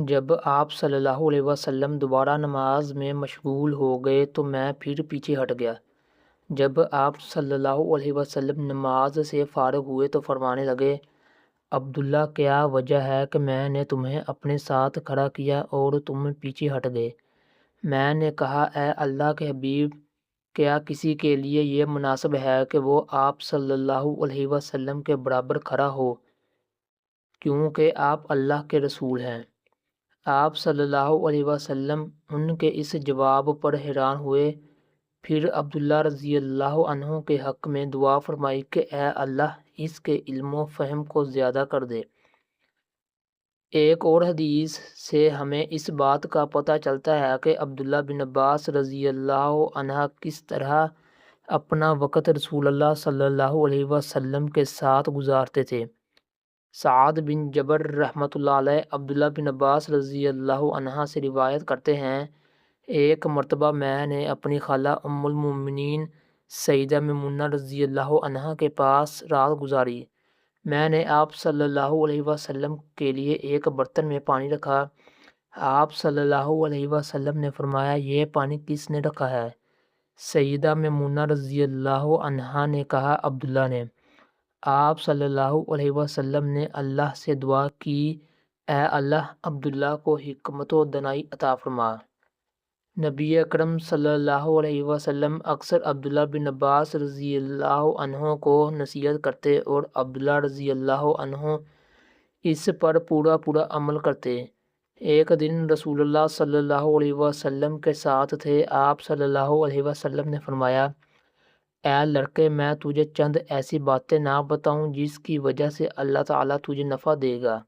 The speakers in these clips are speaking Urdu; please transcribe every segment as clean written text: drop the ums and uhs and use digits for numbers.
جب آپ صلی اللہ علیہ وسلم دوبارہ نماز میں مشغول ہو گئے تو میں پھر پیچھے ہٹ گیا۔ جب آپ صلی اللہ علیہ وسلم نماز سے فارغ ہوئے تو فرمانے لگے، عبداللہ کیا وجہ ہے کہ میں نے تمہیں اپنے ساتھ کھڑا کیا اور تم پیچھے ہٹ گئے؟ میں نے کہا، اے اللہ کے حبیب، کیا کسی کے لیے یہ مناسب ہے کہ وہ آپ صلی اللہ علیہ وسلم کے برابر کھڑا ہو، کیونکہ آپ اللہ کے رسول ہیں؟ آپ صلی اللہ علیہ وسلم ان کے اس جواب پر حیران ہوئے۔ پھر عبداللہ رضی اللہ عنہ کے حق میں دعا فرمائی کہ اے اللہ اس کے علم و فہم کو زیادہ کر دے۔ ایک اور حدیث سے ہمیں اس بات کا پتہ چلتا ہے کہ عبداللہ بن عباس رضی اللہ عنہ کس طرح اپنا وقت رسول اللہ صلی اللہ علیہ وسلم کے ساتھ گزارتے تھے۔ سعد بن جبر رحمۃ اللہ علیہ عبداللہ بن عباس رضی اللہ عنہ سے روایت کرتے ہیں، ایک مرتبہ میں نے اپنی خالہ ام المومنین سیدہ میمونہ رضی اللہ عنہ کے پاس رات گزاری۔ میں نے آپ صلی اللہ علیہ وسلم کے لیے ایک برتن میں پانی رکھا۔ آپ صلی اللہ علیہ وسلم نے فرمایا، یہ پانی کس نے رکھا ہے؟ سیدہ میمونہ رضی اللہ عنہا نے کہا، عبداللہ نے۔ آپ صلی اللہ علیہ وسلم نے اللہ سے دعا کی، اے اللہ عبداللہ کو حکمت و دانائی عطا فرما۔ نبی اکرم صلی اللہ علیہ وسلم اکثر عبداللہ بن عباس رضی اللہ عنہ کو نصیحت کرتے اور عبداللہ رضی اللہ عنہ اس پر پورا عمل کرتے۔ ایک دن رسول اللہ صلی اللہ علیہ وسلم کے ساتھ تھے۔ آپ صلی اللہ علیہ وسلم نے فرمایا، اے لڑکے، میں تجھے چند ایسی باتیں نہ بتاؤں جس کی وجہ سے اللہ تعالیٰ تجھے نفع دے گا؟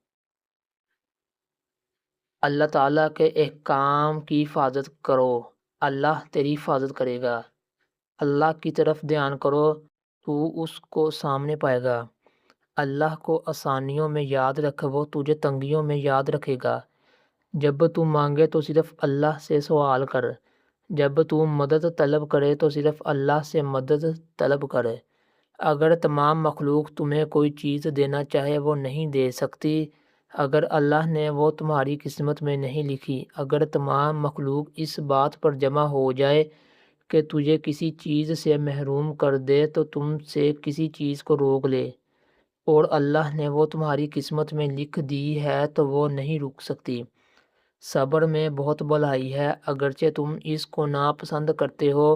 اللہ تعالیٰ کے احکام کی حفاظت کرو، اللہ تیری حفاظت کرے گا۔ اللہ کی طرف دھیان کرو، تو اس کو سامنے پائے گا۔ اللہ کو آسانیوں میں یاد رکھ، وہ تجھے تنگیوں میں یاد رکھے گا۔ جب تو مانگے تو صرف اللہ سے سوال کر، جب تو مدد طلب کرے تو صرف اللہ سے مدد طلب کر۔ اگر تمام مخلوق تمہیں کوئی چیز دینا چاہے وہ نہیں دے سکتی، اگر اللہ نے وہ تمہاری قسمت میں نہیں لکھی۔ اگر تمام مخلوق اس بات پر جمع ہو جائے کہ تجھے کسی چیز سے محروم کر دے تو تم سے کسی چیز کو روک لے، اور اللہ نے وہ تمہاری قسمت میں لکھ دی ہے تو وہ نہیں رک سکتی۔ صبر میں بہت بھلائی ہے، اگرچہ تم اس کو ناپسند کرتے ہو،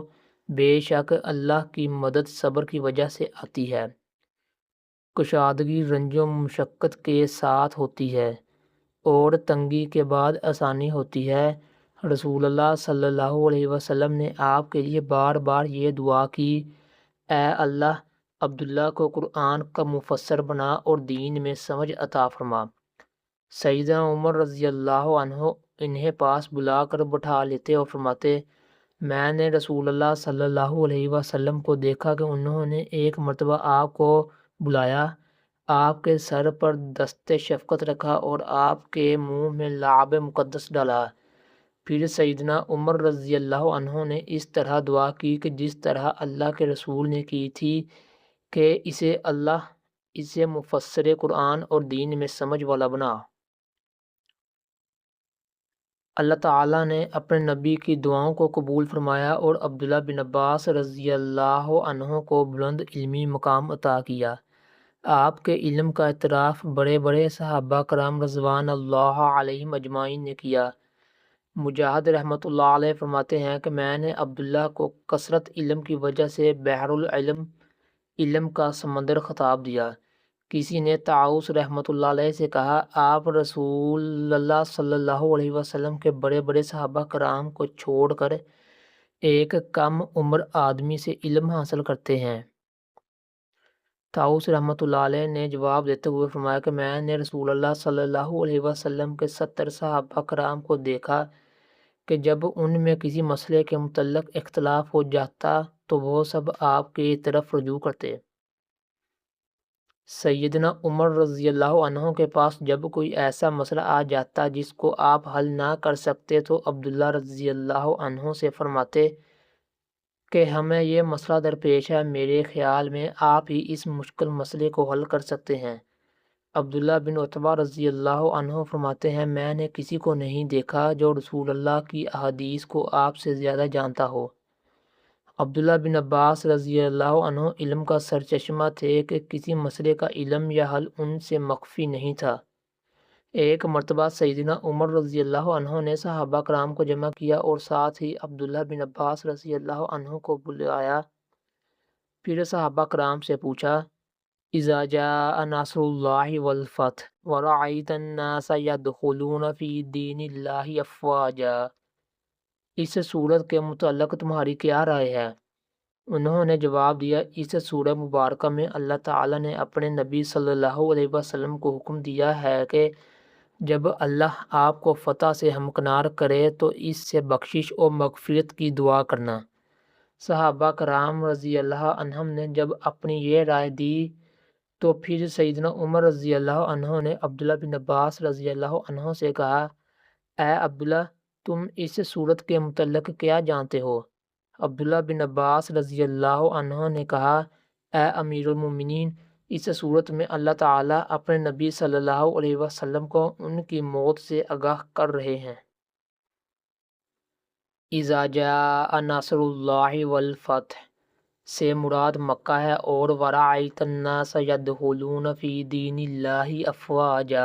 بے شک اللہ کی مدد صبر کی وجہ سے آتی ہے۔ کشادگی رنج و مشقت کے ساتھ ہوتی ہے اور تنگی کے بعد آسانی ہوتی ہے۔ رسول اللہ صلی اللہ علیہ وسلم نے آپ کے لیے بار بار یہ دعا کی، اے اللہ عبداللہ کو قرآن کا مفسر بنا اور دین میں سمجھ عطا فرما۔ سیدنا عمر رضی اللہ عنہ انہیں پاس بلا کر بٹھا لیتے اور فرماتے، میں نے رسول اللہ صلی اللہ علیہ وسلم کو دیکھا کہ انہوں نے ایک مرتبہ آپ کو بلایا، آپ کے سر پر دست شفقت رکھا اور آپ کے منہ میں لعاب مقدس ڈالا۔ پھر سیدنا عمر رضی اللہ عنہ نے اس طرح دعا کی کہ جس طرح اللہ کے رسول نے کی تھی کہ اسے مفسر قرآن اور دین میں سمجھ والا بنا۔ اللہ تعالیٰ نے اپنے نبی کی دعاؤں کو قبول فرمایا اور عبداللہ بن عباس رضی اللہ عنہ کو بلند علمی مقام عطا کیا۔ آپ کے علم کا اعتراف بڑے بڑے صحابہ کرام رضوان اللہ علیہم اجمعین نے کیا۔ مجاہد رحمۃ اللہ علیہ فرماتے ہیں کہ میں نے عبداللہ کو کثرت علم کی وجہ سے بحر العلم، علم کا سمندر خطاب دیا۔ کسی نے طاؤس رحمۃ اللہ علیہ سے کہا، آپ رسول اللہ صلی اللہ علیہ وسلم کے بڑے بڑے صحابہ کرام کو چھوڑ کر ایک کم عمر آدمی سے علم حاصل کرتے ہیں۔ طاؤس رحمۃ اللہ علیہ نے جواب دیتے ہوئے فرمایا کہ میں نے رسول اللہ صلی اللہ علیہ وسلم کے 70 صحابہ کرام کو دیکھا کہ جب ان میں کسی مسئلے کے متعلق اختلاف ہو جاتا تو وہ سب آپ کی طرف رجوع کرتے۔ سیدنا عمر رضی اللہ عنہ کے پاس جب کوئی ایسا مسئلہ آ جاتا جس کو آپ حل نہ کر سکتے تو عبداللہ رضی اللہ عنہ سے فرماتے کہ ہمیں یہ مسئلہ درپیش ہے، میرے خیال میں آپ ہی اس مشکل مسئلے کو حل کر سکتے ہیں۔ عبداللہ بن عتبہ رضی اللہ عنہ فرماتے ہیں میں نے کسی کو نہیں دیکھا جو رسول اللہ کی احادیث کو آپ سے زیادہ جانتا ہو۔ عبداللہ بن عباس رضی اللہ عنہ علم کا سرچشمہ تھے کہ کسی مسئلے کا علم یا حل ان سے مخفی نہیں تھا۔ ایک مرتبہ سیدنا عمر رضی اللہ عنہ نے صحابہ کرام کو جمع کیا اور ساتھ ہی عبداللہ بن عباس رضی اللہ عنہ کو بلایا۔ پھر صحابہ کرام سے پوچھا اذا جاء نصر اللہ والفتح ورأیت الناس يدخلون فی دین اللہ افواجا، اس صورت کے متعلق تمہاری کیا رائے ہے؟ انہوں نے جواب دیا اس سورہ مبارکہ میں اللہ تعالیٰ نے اپنے نبی صلی اللہ علیہ وسلم کو حکم دیا ہے کہ جب اللہ آپ کو فتح سے ہمکنار کرے تو اس سے بخشش اور مغفرت کی دعا کرنا۔ صحابہ کرام رضی اللہ عنہم نے جب اپنی یہ رائے دی تو پھر سیدنا عمر رضی اللہ عنہ نے عبداللہ بن عباس رضی اللہ عنہ سے کہا اے عبداللہ تم اس صورت کے متعلق کیا جانتے ہو؟ عبداللہ بن عباس رضی اللہ عنہ نے کہا اے امیر المومنین، اس صورت میں اللہ تعالیٰ اپنے نبی صلی اللہ علیہ وسلم کو ان کی موت سے آگاہ کر رہے ہیں۔ اذا جاء نصر اللہ والفتح سے مراد مکہ ہے اور ورأیت الناس يدخلون فی دین اللہ افواجا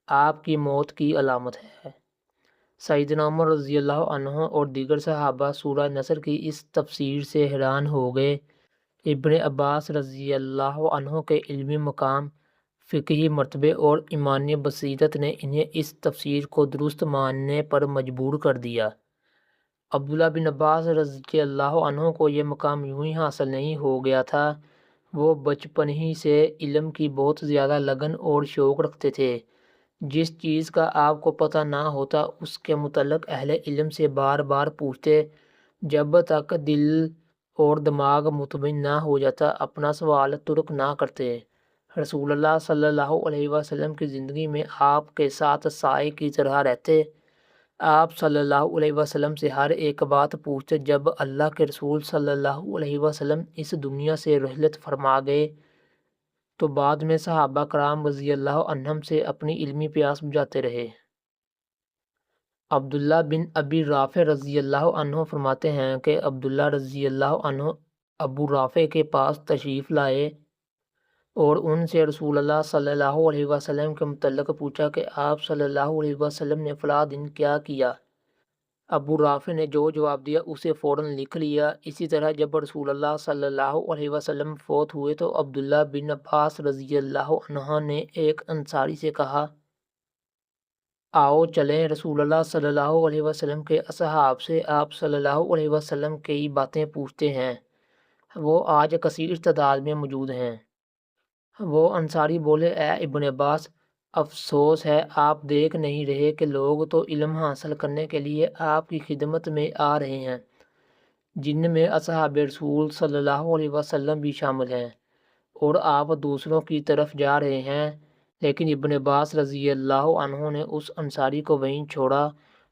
آپ کی موت کی علامت ہے۔ سیدنا عمر رضی اللہ عنہ اور دیگر صحابہ سورہ نصر کی اس تفسیر سے حیران ہو گئے۔ ابن عباس رضی اللہ عنہ کے علمی مقام، فقہی مرتبے اور ایمانی بصیرت نے انہیں اس تفسیر کو درست ماننے پر مجبور کر دیا۔ عبداللہ بن عباس رضی اللہ عنہ کو یہ مقام یوں ہی حاصل نہیں ہو گیا تھا، وہ بچپن ہی سے علم کی بہت زیادہ لگن اور شوق رکھتے تھے۔ جس چیز کا آپ کو پتہ نہ ہوتا اس کے متعلق اہل علم سے بار بار پوچھتے، جب تک دل اور دماغ مطمئن نہ ہو جاتا اپنا سوال ترک نہ کرتے۔ رسول اللہ صلی اللہ علیہ وسلم کی زندگی میں آپ کے ساتھ سائے کی طرح رہتے۔ آپ صلی اللہ علیہ وسلم سے ہر ایک بات پوچھتے۔ جب اللہ کے رسول صلی اللہ علیہ وسلم اس دنیا سے رحلت فرما گئے تو بعد میں صحابہ کرام رضی اللہ عنہم سے اپنی علمی پیاس بجھاتے رہے۔ عبداللہ بن ابی رافع رضی اللہ عنہ فرماتے ہیں کہ عبداللہ رضی اللہ عنہ ابو رافع کے پاس تشریف لائے اور ان سے رسول اللہ صلی اللہ علیہ وسلم کے متعلق پوچھا کہ آپ صلی اللہ علیہ وسلم نے فلاں دن کیا کیا۔ ابو رافع نے جو جواب دیا اسے فوراً لکھ لیا۔ اسی طرح جب رسول اللہ صلی اللہ علیہ وسلم فوت ہوئے تو عبداللہ بن عباس رضی اللہ عنہ نے ایک انصاری سے کہا آؤ چلیں رسول اللہ صلی اللہ علیہ وسلم کے اصحاب سے آپ صلی اللہ علیہ وسلم کی باتیں پوچھتے ہیں، وہ آج کثیر تعداد میں موجود ہیں۔ وہ انصاری بولے اے ابن عباس، افسوس ہے آپ دیکھ نہیں رہے کہ لوگ تو علم حاصل کرنے کے لیے آپ کی خدمت میں آ رہے ہیں، جن میں اصحاب رسول صلی اللہ علیہ وسلم بھی شامل ہیں، اور آپ دوسروں کی طرف جا رہے ہیں۔ لیکن ابن عباس رضی اللہ عنہ نے اس انصاری کو وہیں چھوڑا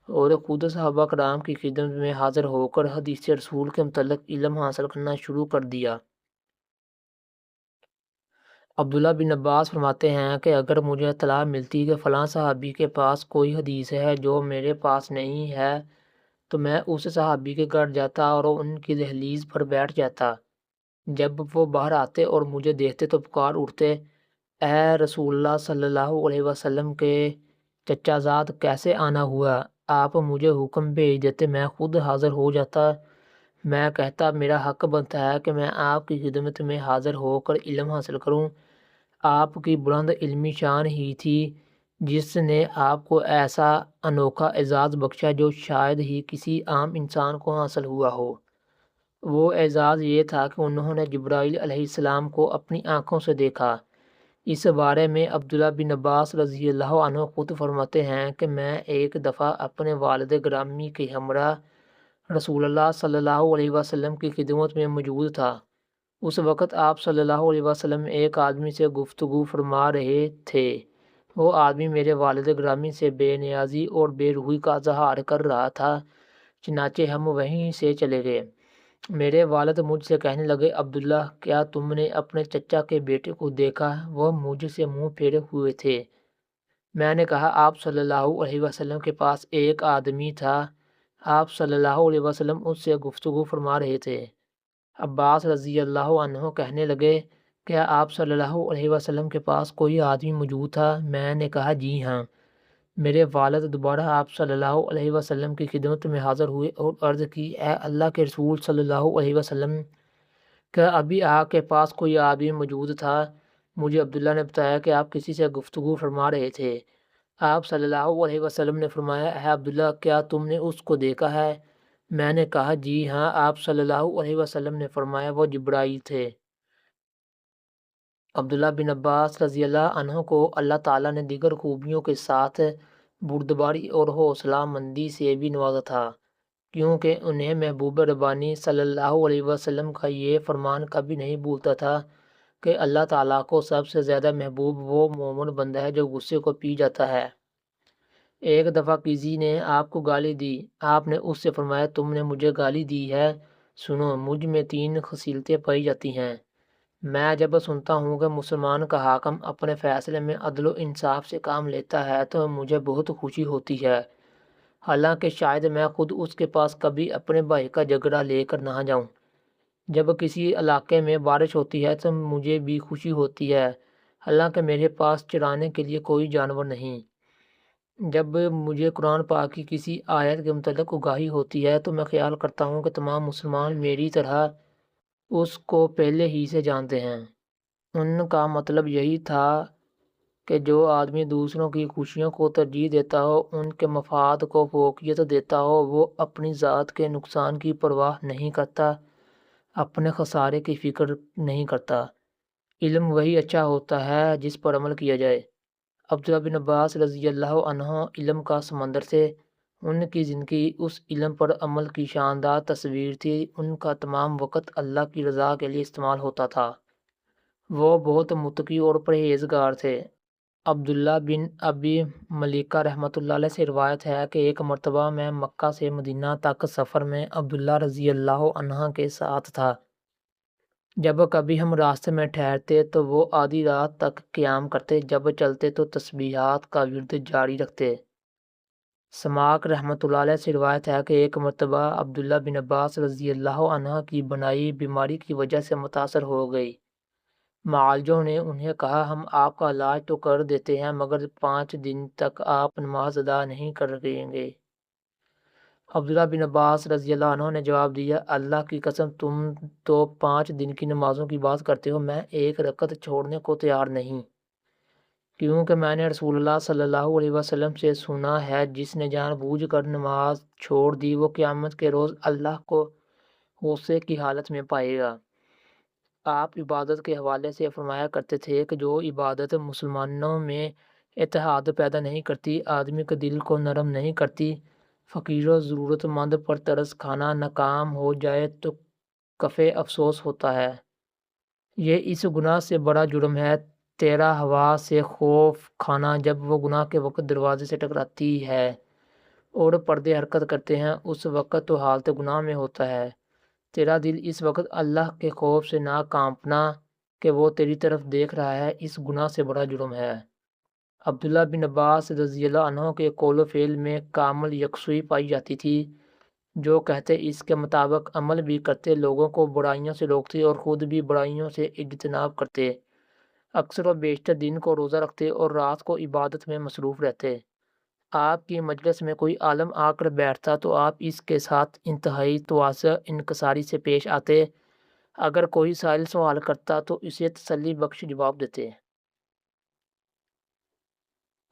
اور خود صحابہ کرام کی خدمت میں حاضر ہو کر حدیث رسول کے متعلق علم حاصل کرنا شروع کر دیا۔ عبداللہ بن عباس فرماتے ہیں کہ اگر مجھے اطلاع ملتی کہ فلاں صحابی کے پاس کوئی حدیث ہے جو میرے پاس نہیں ہے تو میں اس صحابی کے گھر جاتا اور ان کی دہلیز پر بیٹھ جاتا۔ جب وہ باہر آتے اور مجھے دیکھتے تو پکار اٹھتے اے رسول اللہ صلی اللہ علیہ وسلم کے چچا زاد کیسے آنا ہوا؟ آپ مجھے حکم بھیج دیتے، میں خود حاضر ہو جاتا۔ میں کہتا میرا حق بنتا ہے کہ میں آپ کی خدمت میں حاضر ہو کر علم حاصل کروں۔ آپ کی بلند علمی شان ہی تھی جس نے آپ کو ایسا انوکھا اعزاز بخشا جو شاید ہی کسی عام انسان کو حاصل ہوا ہو۔ وہ اعزاز یہ تھا کہ انہوں نے جبرائیل علیہ السلام کو اپنی آنکھوں سے دیکھا۔ اس بارے میں عبداللہ بن عباس رضی اللہ عنہ خود فرماتے ہیں کہ میں ایک دفعہ اپنے والد گرامی کے ہمراہ رسول اللہ صلی اللہ علیہ وسلم کی خدمت میں موجود تھا۔ اس وقت آپ صلی اللہ علیہ وسلم ایک آدمی سے گفتگو فرما رہے تھے۔ وہ آدمی میرے والد گرامی سے بے نیازی اور بے روحی کا اظہار کر رہا تھا، چنانچہ ہم وہیں سے چلے گئے۔ میرے والد مجھ سے کہنے لگے، عبداللہ کیا تم نے اپنے چچا کے بیٹے کو دیکھا؟ وہ مجھ سے منہ پھیرے ہوئے تھے۔ میں نے کہا، آپ صلی اللہ علیہ وسلم کے پاس ایک آدمی تھا، آپ صلی اللہ علیہ وسلم اس سے گفتگو فرما رہے تھے۔ عباس رضی اللہ عنہ کہنے لگے، کیا آپ صلی اللہ علیہ وسلم کے پاس کوئی آدمی موجود تھا؟ میں نے کہا، جی ہاں۔ میرے والد دوبارہ آپ صلی اللہ علیہ وسلم کی خدمت میں حاضر ہوئے اور عرض کی، اے اللہ کے رسول صلی اللہ علیہ وسلم، کیا ابھی آپ کے پاس کوئی آدمی موجود تھا؟ مجھے عبداللہ نے بتایا کہ آپ کسی سے گفتگو فرما رہے تھے۔ آپ صلی اللہ علیہ وسلم نے فرمایا، اے عبداللہ کیا تم نے اس کو دیکھا ہے؟ میں نے کہا، جی ہاں۔ آپ صلی اللہ علیہ وسلم نے فرمایا، وہ جبرائیل تھے۔ عبداللہ بن عباس رضی اللہ عنہ کو اللہ تعالیٰ نے دیگر خوبیوں کے ساتھ بردباری اور حوصلہ مندی سے بھی نوازا تھا، کیونکہ انہیں محبوب ربانی صلی اللہ علیہ وسلم کا یہ فرمان کبھی نہیں بھولتا تھا کہ اللہ تعالیٰ کو سب سے زیادہ محبوب وہ مومن بندہ ہے جو غصے کو پی جاتا ہے۔ ایک دفعہ کسی نے آپ کو گالی دی، آپ نے اس سے فرمایا، تم نے مجھے گالی دی ہے؟ سنو، مجھ میں 3 خصلتیں پائی جاتی ہیں۔ میں جب سنتا ہوں کہ مسلمان کا حاکم اپنے فیصلے میں عدل و انصاف سے کام لیتا ہے تو مجھے بہت خوشی ہوتی ہے، حالانکہ شاید میں خود اس کے پاس کبھی اپنے بھائی کا جھگڑا لے کر نہ جاؤں۔ جب کسی علاقے میں بارش ہوتی ہے تو مجھے بھی خوشی ہوتی ہے، حالانکہ میرے پاس چرانے کے لیے کوئی جانور نہیں۔ جب مجھے قرآن پاک کی کسی آیت کے متعلق آگاہی ہوتی ہے تو میں خیال کرتا ہوں کہ تمام مسلمان میری طرح اس کو پہلے ہی سے جانتے ہیں۔ ان کا مطلب یہی تھا کہ جو آدمی دوسروں کی خوشیوں کو ترجیح دیتا ہو، ان کے مفاد کو فوقیت دیتا ہو، وہ اپنی ذات کے نقصان کی پرواہ نہیں کرتا، اپنے خسارے کی فکر نہیں کرتا۔ علم وہی اچھا ہوتا ہے جس پر عمل کیا جائے۔ عبداللہ بن عباس رضی اللہ عنہ علم کا سمندر تھے، ان کی زندگی اس علم پر عمل کی شاندار تصویر تھی۔ ان کا تمام وقت اللہ کی رضا کے لیے استعمال ہوتا تھا۔ وہ بہت متقی اور پرہیزگار تھے۔ عبداللہ بن ابی ملیکہ رحمۃ اللہ علیہ سے روایت ہے کہ ایک مرتبہ میں مکہ سے مدینہ تک سفر میں عبداللہ رضی اللہ عنہ کے ساتھ تھا۔ جب کبھی ہم راستے میں ٹھہرتے تو وہ آدھی رات تک قیام کرتے، جب چلتے تو تسبیحات کا ورد جاری رکھتے۔ سماک رحمۃ اللہ علیہ سے روایت ہے کہ ایک مرتبہ عبداللہ بن عباس رضی اللہ عنہ کی بنائی بیماری کی وجہ سے متاثر ہو گئی۔ معالجوں نے انہیں کہا، ہم آپ کا علاج تو کر دیتے ہیں مگر 5 دن تک آپ نماز ادا نہیں کریں گے۔ عبداللہ بن عباس رضی اللہ عنہ نے جواب دیا، اللہ کی قسم، تم تو 5 دن کی نمازوں کی بات کرتے ہو، میں 1 رکعت چھوڑنے کو تیار نہیں، کیونکہ میں نے رسول اللہ صلی اللہ علیہ وسلم سے سنا ہے، جس نے جان بوجھ کر نماز چھوڑ دی وہ قیامت کے روز اللہ کو غصے کی حالت میں پائے گا۔ آپ عبادت کے حوالے سے فرمایا کرتے تھے کہ جو عبادت مسلمانوں میں اتحاد پیدا نہیں کرتی، آدمی کے دل کو نرم نہیں کرتی، فقیر و ضرورت مند پر ترس کھانا ناکام ہو جائے تو کفے افسوس ہوتا ہے۔ یہ اس گناہ سے بڑا جرم ہے، تیرا ہوا سے خوف کھانا جب وہ گناہ کے وقت دروازے سے ٹکراتی ہے اور پردے حرکت کرتے ہیں، اس وقت تو حالت گناہ میں ہوتا ہے۔ تیرا دل اس وقت اللہ کے خوف سے نہ کانپنا کہ وہ تیری طرف دیکھ رہا ہے، اس گناہ سے بڑا جرم ہے۔ عبداللہ بن عباس رضی اللہ عنہ کے قول و فعل میں کامل یکسوئی پائی جاتی تھی، جو کہتے اس کے مطابق عمل بھی کرتے، لوگوں کو برائیوں سے روکتے اور خود بھی برائیوں سے اجتناب کرتے، اکثر و بیشتر دن کو روزہ رکھتے اور رات کو عبادت میں مصروف رہتے۔ آپ کی مجلس میں کوئی عالم آ کر بیٹھتا تو آپ اس کے ساتھ انتہائی تواضع انکساری سے پیش آتے، اگر کوئی سائل سوال کرتا تو اسے تسلی بخش جواب دیتے۔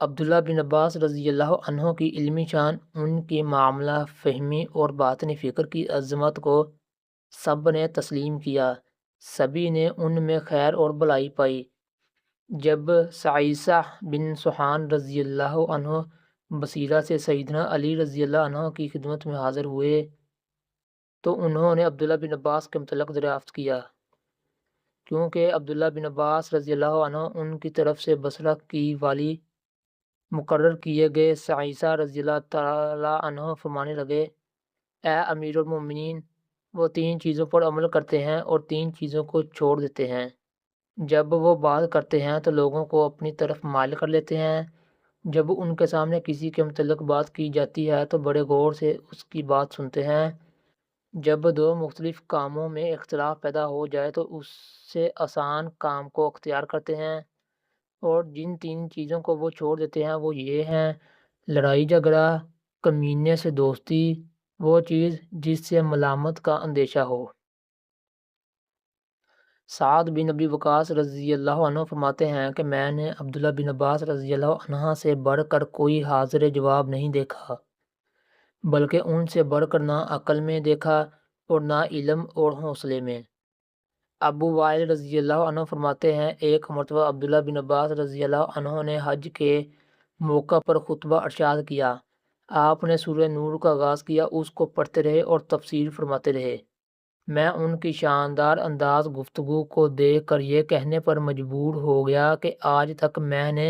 عبداللہ بن عباس رضی اللہ عنہ کی علمی شان، ان کی معاملہ فہمی اور باطنی فکر کی عظمت کو سب نے تسلیم کیا، سبھی نے ان میں خیر اور بھلائی پائی۔ جب سعیسہ بن سحان رضی اللہ عنہ بصیرہ سے سیدنا علی رضی اللہ عنہ کی خدمت میں حاضر ہوئے تو انہوں نے عبداللہ بن عباس کے متعلق دریافت کیا، کیونکہ عبداللہ بن عباس رضی اللہ عنہ ان کی طرف سے بصرہ کی والی مقرر کیے گئے۔ سعیسہ رضی اللہ تعالیٰ عنہ فرمانے لگے، اے امیر المومنین، وہ 3 چیزوں پر عمل کرتے ہیں اور 3 چیزوں کو چھوڑ دیتے ہیں۔ جب وہ بات کرتے ہیں تو لوگوں کو اپنی طرف مائل کر لیتے ہیں۔ جب ان کے سامنے کسی کے متعلق بات کی جاتی ہے تو بڑے غور سے اس کی بات سنتے ہیں۔ جب 2 مختلف کاموں میں اختلاف پیدا ہو جائے تو اس سے آسان کام کو اختیار کرتے ہیں، اور جن 3 چیزوں کو وہ چھوڑ دیتے ہیں وہ یہ ہیں: لڑائی جھگڑا، کمینے سے دوستی، وہ چیز جس سے ملامت کا اندیشہ ہو۔ سعد بن ابی وقاص رضی اللہ عنہ فرماتے ہیں کہ میں نے عبداللہ بن عباس رضی اللہ عنہ سے بڑھ کر کوئی حاضر جواب نہیں دیکھا، بلکہ ان سے بڑھ کر نہ عقل میں دیکھا اور نہ علم اور حوصلے میں۔ ابو وائل رضی اللہ عنہ فرماتے ہیں ایک مرتبہ عبداللہ بن عباس رضی اللہ عنہ نے حج کے موقع پر خطبہ ارشاد کیا۔ آپ نے سورہ نور کا آغاز کیا، اس کو پڑھتے رہے اور تفسیر فرماتے رہے۔ میں ان کی شاندار انداز گفتگو کو دیکھ کر یہ کہنے پر مجبور ہو گیا کہ آج تک میں نے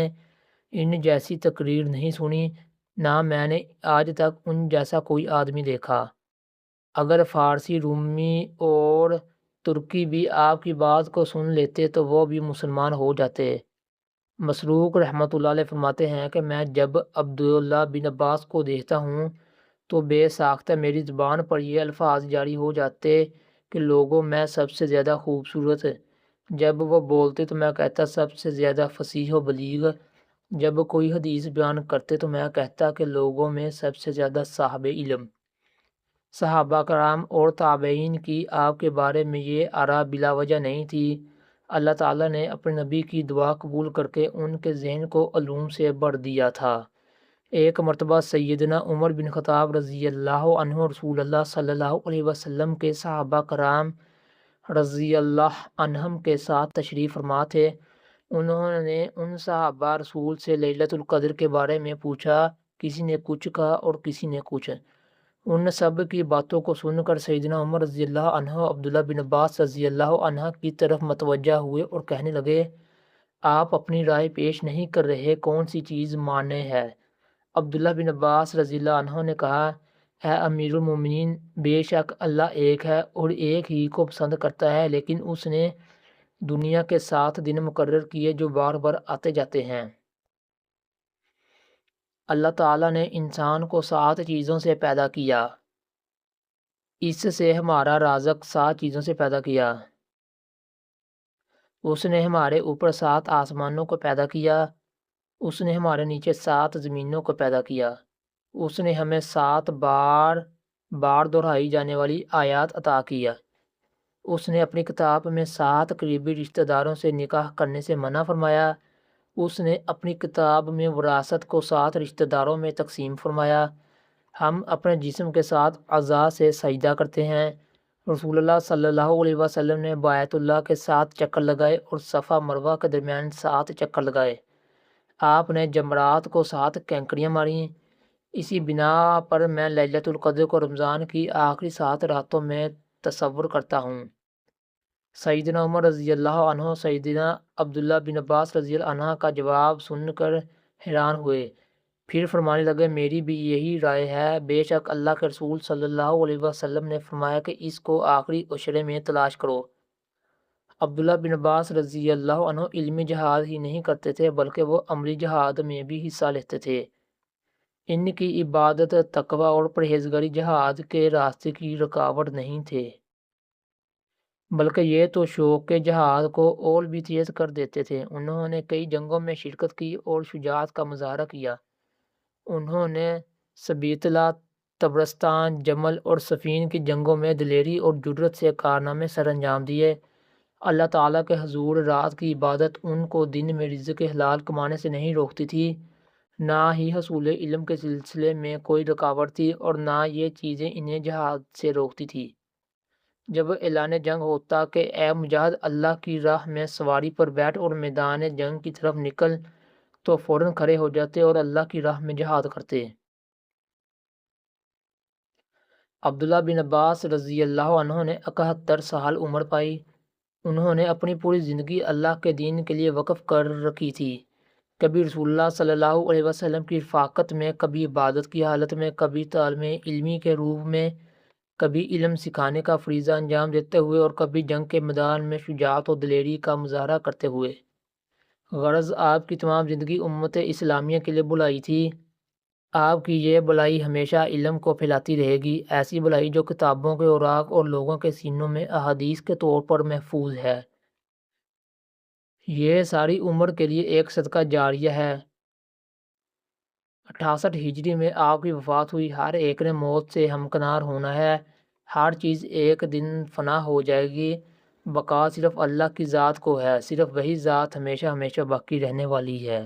ان جیسی تقریر نہیں سنی، نہ میں نے آج تک ان جیسا کوئی آدمی دیکھا۔ اگر فارسی، رومی اور ترکی بھی آپ کی بات کو سن لیتے تو وہ بھی مسلمان ہو جاتے۔ مسروق رحمۃ اللہ علیہ فرماتے ہیں کہ میں جب عبداللہ بن عباس کو دیکھتا ہوں تو بے ساختہ میری زبان پر یہ الفاظ جاری ہو جاتے کہ لوگوں میں سب سے زیادہ خوبصورت۔ جب وہ بولتے تو میں کہتا سب سے زیادہ فصیح و بلیغ۔ جب کوئی حدیث بیان کرتے تو میں کہتا کہ لوگوں میں سب سے زیادہ صاحب علم۔ صحابہ کرام اور تابعین کی آپ کے بارے میں یہ آراء بلا وجہ نہیں تھی۔ اللہ تعالیٰ نے اپنے نبی کی دعا قبول کر کے ان کے ذہن کو علوم سے بھر دیا تھا۔ ایک مرتبہ سیدنا عمر بن خطاب رضی اللہ عنہ رسول اللہ صلی اللہ علیہ وسلم کے صحابہ کرام رضی اللہ عنہم کے ساتھ تشریف فرما تھے۔ انہوں نے ان صحابہ رسول سے لیلۃ القدر کے بارے میں پوچھا، کسی نے کچھ کہا اور کسی نے کچھ۔ ان سب کی باتوں کو سن کر سیدنا عمر رضی اللہ عنہ عبداللہ بن عباس رضی اللہ عنہ کی طرف متوجہ ہوئے اور کہنے لگے، آپ اپنی رائے پیش نہیں کر رہے، کون سی چیز ماننے ہے؟ عبداللہ بن عباس رضی اللہ عنہ نے کہا، اے امیر المومنین، بے شک اللہ ایک ہے اور ایک ہی کو پسند کرتا ہے، لیکن اس نے دنیا کے 7 دن مقرر کیے جو بار بار آتے جاتے ہیں۔ اللہ تعالیٰ نے انسان کو 7 چیزوں سے پیدا کیا۔ اس سے ہمارا رازق 7 چیزوں سے پیدا کیا۔ اس نے ہمارے اوپر 7 آسمانوں کو پیدا کیا۔ اس نے ہمارے نیچے 7 زمینوں کو پیدا کیا۔ اس نے ہمیں 7 بار دہرائی جانے والی آیات عطا کیا۔ اس نے اپنی کتاب میں 7 قریبی رشتہ داروں سے نکاح کرنے سے منع فرمایا۔ اس نے اپنی کتاب میں وراثت کو 7 رشتہ داروں میں تقسیم فرمایا۔ ہم اپنے جسم کے 7 اعضاء سے سجدہ کرتے ہیں۔ رسول اللہ صلی اللہ علیہ وسلم نے بیت اللہ کے 7 چکر لگائے اور صفا مروہ کے درمیان 7 چکر لگائے۔ آپ نے جمرات کو 7 کینکریاں ماریں۔ اسی بنا پر میں لیلۃ القدر کو رمضان کی آخری 7 راتوں میں تصور کرتا ہوں۔ سیدنا عمر رضی اللہ عنہ سیدنا عبداللہ بن عباس رضی اللہ عنہ کا جواب سن کر حیران ہوئے، پھر فرمانے لگے، میری بھی یہی رائے ہے۔ بے شک اللہ کے رسول صلی اللہ علیہ وسلم نے فرمایا کہ اس کو آخری عشرے میں تلاش کرو۔ عبداللہ بن عباس رضی اللہ عنہ علمی جہاد ہی نہیں کرتے تھے بلکہ وہ عملی جہاد میں بھی حصہ لیتے تھے۔ ان کی عبادت، تقوی اور پرہیزگاری جہاد کے راستے کی رکاوٹ نہیں تھے، بلکہ یہ تو شوق کے جہاد کو اور بھی تیز کر دیتے تھے۔ انہوں نے کئی جنگوں میں شرکت کی اور شجاعت کا مظاہرہ کیا۔ انہوں نے سبیتلا، طبرستان، جمل اور صفین کی جنگوں میں دلیری اور جرأت سے کارنامے سر انجام دیے۔ اللہ تعالیٰ کے حضور رات کی عبادت ان کو دن میں رزق حلال کمانے سے نہیں روکتی تھی، نہ ہی حصول علم کے سلسلے میں کوئی رکاوٹ تھی، اور نہ یہ چیزیں انہیں جہاد سے روکتی تھی۔ جب اعلان جنگ ہوتا کہ اے مجاہد، اللہ کی راہ میں سواری پر بیٹھ اور میدان جنگ کی طرف نکل، تو فوراً کھڑے ہو جاتے اور اللہ کی راہ میں جہاد کرتے۔ عبداللہ بن عباس رضی اللہ عنہ نے 71 سال عمر پائی۔ انہوں نے اپنی پوری زندگی اللہ کے دین کے لیے وقف کر رکھی تھی۔ کبھی رسول اللہ صلی اللہ علیہ وسلم کی رفاقت میں، کبھی عبادت کی حالت میں، کبھی طالب علمی کے روپ میں، کبھی علم سکھانے کا فریضہ انجام دیتے ہوئے اور کبھی جنگ کے میدان میں شجاعت و دلیری کا مظاہرہ کرتے ہوئے۔ غرض آپ کی تمام زندگی امت اسلامیہ کے لیے بلائی تھی۔ آپ کی یہ بلائی ہمیشہ علم کو پھیلاتی رہے گی، ایسی بلائی جو کتابوں کے اوراق اور لوگوں کے سینوں میں احادیث کے طور پر محفوظ ہے۔ یہ ساری عمر کے لیے ایک صدقہ جاریہ ہے۔ 68 ہجری میں آپ کی وفات ہوئی۔ ہر ایک نے موت سے ہمکنار ہونا ہے۔ ہر چیز ایک دن فنا ہو جائے گی۔ بقا صرف اللہ کی ذات کو ہے، صرف وہی ذات ہمیشہ ہمیشہ باقی رہنے والی ہے۔